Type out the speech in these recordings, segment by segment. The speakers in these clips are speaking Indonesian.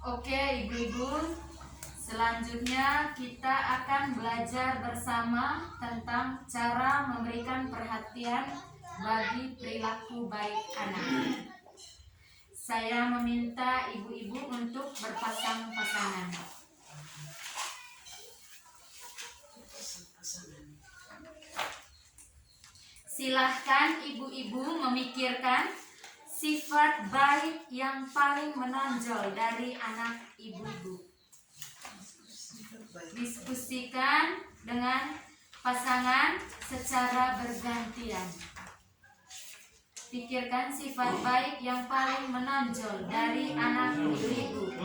Oke, ibu-ibu, selanjutnya kita akan belajar bersama tentang cara memberikan perhatian bagi perilaku baik anak. Saya meminta ibu-ibu untuk berpasang-pasangan. Silahkan ibu-ibu memikirkan sifat baik yang paling menonjol dari anak ibu-ibu. Diskusikan dengan pasangan secara bergantian. Pikirkan sifat baik yang paling menonjol dari anak ibu-ibu.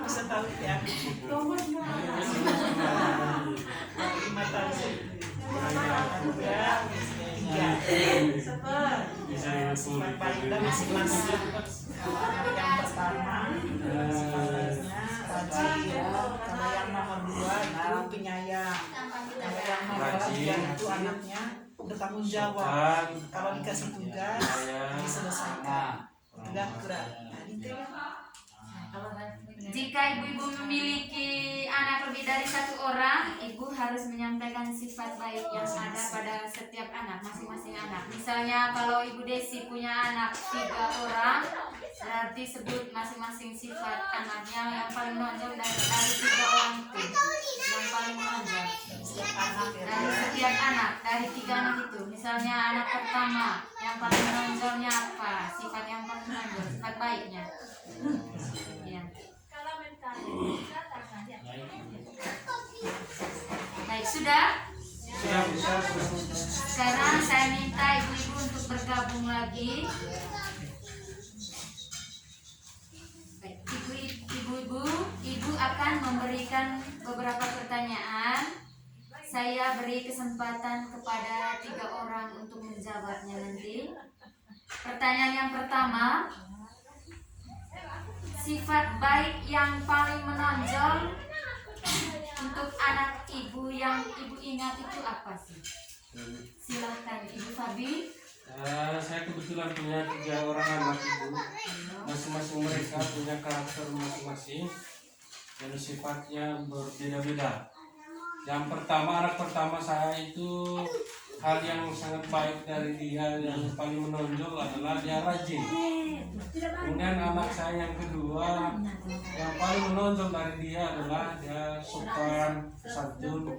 Bisa tahu ya. Sifat baik dan masing-masing. Yang pertama rajin. Kalau yang nomor 2 itu penyayang. Kalau yang nomor 3 itu anaknya bertanggung jawab. Kalau dikasih tugas diselesaikan. Tegak gerak. Jika ibu-ibu memiliki anak lebih dari 1 orang, ibu harus menyampaikan sifat baik yang ada pada setiap anak, masing-masing anak. Misalnya kalau ibu Desi punya anak 3 orang, berarti sebut masing-masing sifat anaknya yang paling menonjol dari 3 orang itu. Yang paling menonjol dari setiap anak, dari 3 anak itu. Misalnya anak pertama, yang paling menonjolnya apa? Sifat yang paling menonjol, sifat baiknya. Ya. Baik, sudah? Sekarang saya minta ibu-ibu untuk bergabung lagi. Baik, ibu akan memberikan beberapa pertanyaan. Saya beri kesempatan kepada 3 orang untuk menjawabnya nanti. Pertanyaan yang pertama, sifat baik yang paling menonjol untuk anak ibu yang ibu ingat itu apa sih? Silahkan Ibu Fabi. Saya kebetulan punya 3 orang anak ibu. Masing-masing mereka punya karakter masing-masing dan sifatnya berbeda-beda. Yang pertama, anak pertama saya itu hal yang sangat baik dari dia yang paling menonjol adalah dia rajin. Kemudian anak saya yang kedua yang paling menonjol dari dia adalah dia sopan, santun.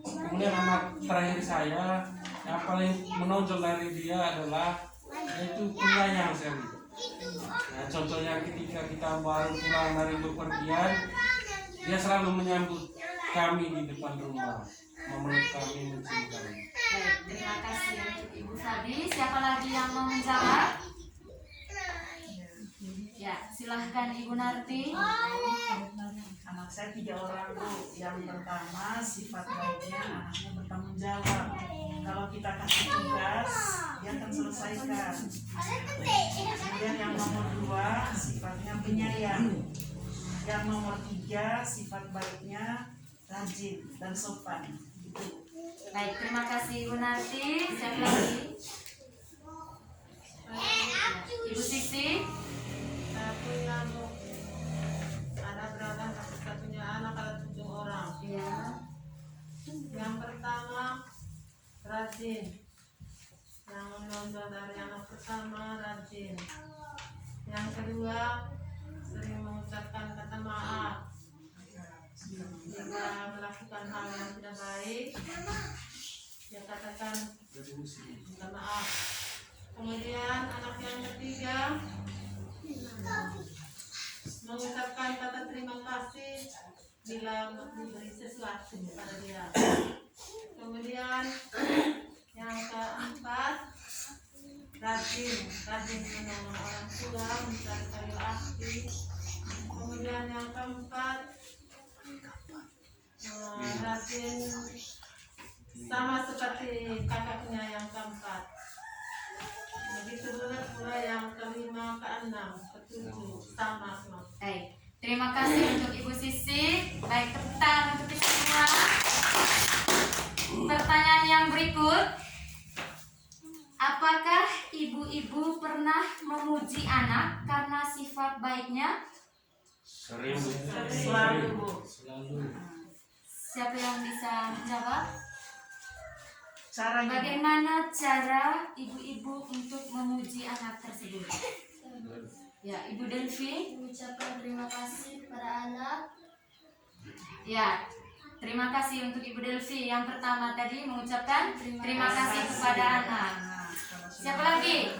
Kemudian anak terakhir saya yang paling menonjol dari dia adalah yaitu penyayang sekali. Nah, contohnya ketika kita baru pulang dari bepergian, dia selalu menyambut kami di depan rumah, memeluk kami, mencium kami. Baik, terima kasih untuk Ibu Fabi. Siapa lagi yang mau menjawab? Ya, silahkan Ibu Narti. Anak saya 3 orang Bu. Yang pertama sifat baiknya anaknya bertanggung jawab. Kalau kita kasih tugas dia akan selesaikan. Kemudian yang nomor 2 sifatnya penyayang. Yang nomor 3 sifat baiknya rajin dan sopan. Baik, terima kasih Ibu Narti. Siapa lagi? Ibu Sisi. Saya punya Bu, ada berapa satu-satunya anak ada 7 orang. Ya. Yang pertama rajin, yang menonjol dari anak pertama rajin. Yang kedua sering mengucapkan kata maaf jika melakukan hal yang tidak baik. Dia katakan minta maaf. Kemudian anak yang ketiga mengucapkan kata terima kasih bila diberi sesuatu kepada dia. Kemudian yang keempat rajin menolong orang tua, mencari kayu api. Kemudian yang keempat rajin sama seperti kakaknya yang keempat. Begitu pula yang kelima, keenam, ketujuh sama semua. Baik, terima kasih untuk Ibu Sisi. Baik, tepuk tangan untuk kita semua. Pertanyaan yang berikut, apakah ibu-ibu pernah memuji anak karena sifat baiknya? Sering Bu. Selalu, Bu. Selalu. Siapa yang bisa menjawab? Caranya, Bu. Bagaimana cara ibu-ibu untuk memuji anak tersebut? Ya, Ibu Delvi. Mengucapkan terima kasih kepada anak. Ya, terima kasih untuk Ibu Delvi. Yang pertama tadi mengucapkan terima kasih kepada anak. Siapa lagi?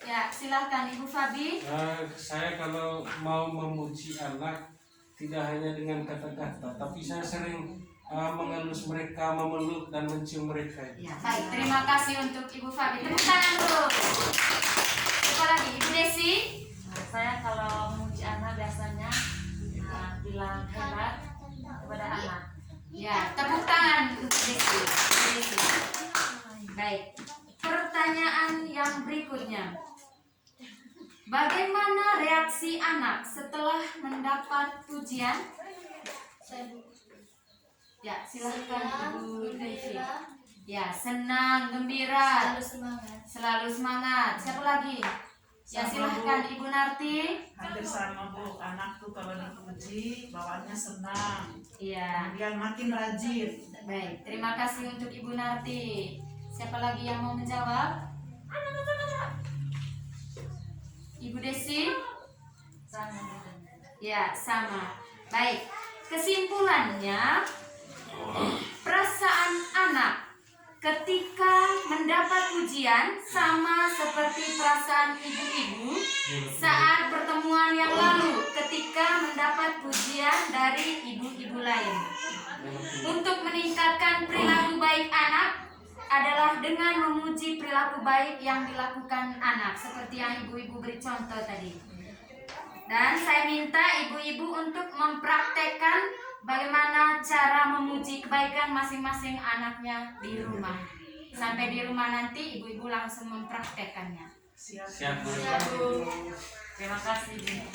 Ya, silahkan Ibu Fabi. Saya kalau mau memuji anak tidak hanya dengan kata-kata, tapi saya sering mengelus mereka, memeluk dan mencium mereka. Ya, baik. Terima kasih untuk Ibu Fabi. Tepuk tangan dulu. Siapa lagi? Ibu Desi. Saya kalau memuji anak biasanya bilang hebat kepada anak. Ya, tepuk tangan untuk Desi. Ibu Desi. Baik. Pertanyaan yang berikutnya. Bagaimana reaksi anak setelah mendapat pujian? Ya, silahkan Ibu Devi. Ya, senang, gembira, Selalu semangat. selalu semangat. Siapa lagi? Ya, silahkan Ibu Narti. Hampir sama, Bu. Anak tuh kalau dipuji bawaannya senang, Iya, kemudian makin rajin. baik. Terima kasih untuk Ibu Narti. Siapa lagi yang mau menjawab? Ibu Desi? Ya, sama. Baik. Kesimpulannya, perasaan anak ketika mendapat pujian sama seperti perasaan ibu-ibu saat pertemuan yang lalu ketika mendapat pujian dari ibu-ibu lain. Untuk meningkatkan perilaku baik anak adalah dengan memuji perilaku baik yang dilakukan anak, seperti yang ibu-ibu beri contoh tadi. Dan saya minta ibu-ibu untuk mempraktekkan bagaimana cara memuji kebaikan masing-masing anaknya di rumah. Sampai di rumah nanti ibu-ibu langsung mempraktekkannya. Siap. Siap Bu. Terima kasih.